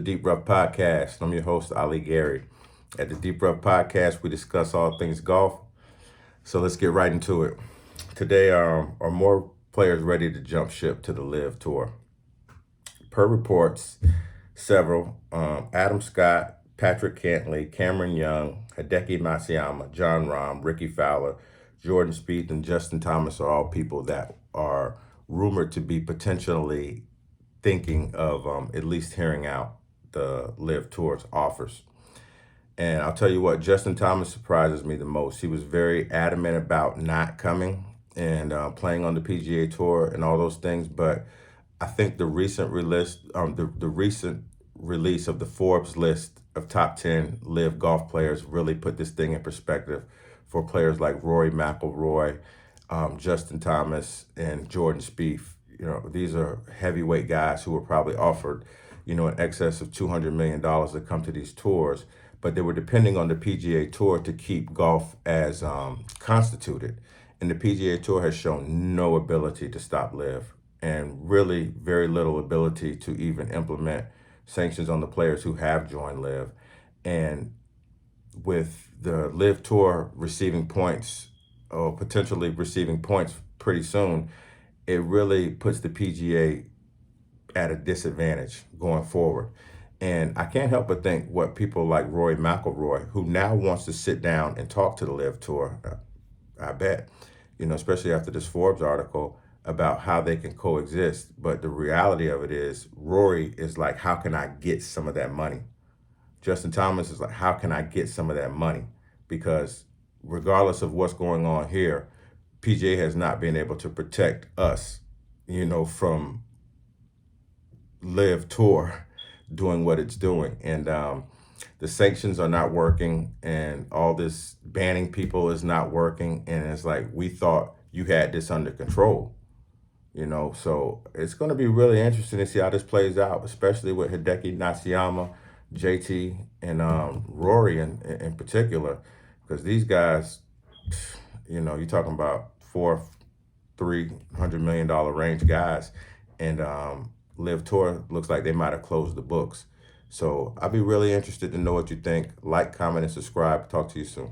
Deep Rough Podcast. I'm your host, Ali Gary. At the Deep Rough Podcast, we discuss all things golf. So let's get right into it. Today, are more players ready to jump ship to the LIV Tour? Per reports, several, Adam Scott, Patrick Cantley, Cameron Young, Hideki Matsuyama, John Rahm, Ricky Fowler, Jordan Spieth, and Justin Thomas are all people that are rumored to be potentially thinking of at least hearing out the LIV Tour's offers. And I'll tell you what, Justin Thomas surprises me the most. He was very adamant about not coming and playing on the PGA Tour and all those things. But I think the recent release, the recent release of the Forbes list of top 10 LIV golf players really put this thing in perspective for players like Rory McIlroy, Justin Thomas, and Jordan Spieth. You know, these are heavyweight guys who were probably offered, in excess of $200 million to come to these tours, but they were depending on the PGA Tour to keep golf as constituted. And the PGA Tour has shown no ability to stop LIV and really very little ability to even implement sanctions on the players who have joined LIV. And with the LIV Tour receiving points or potentially receiving points pretty soon, it really puts the PGA at a disadvantage going forward. And I can't help but think what people like Rory McIlroy, who now wants to sit down and talk to the LIV Tour, I bet, especially after this Forbes article about how they can coexist. But the reality of it is, Rory is like, how can I get some of that money? Justin Thomas is like, how can I get some of that money? Because regardless of what's going on here, PGA has not been able to protect us, from LIV Tour doing what it's doing. And the sanctions are not working, and all this banning people is not working. And it's like, we thought you had this under control, So it's going to be really interesting to see how this plays out, especially with Hideki Matsuyama, JT, and Rory in particular, because these guys, you're talking about $300 million range guys, and LIV Tour looks like they might have closed the books. So I'll be really interested to know what you think. Like, comment, and subscribe. Talk to you soon.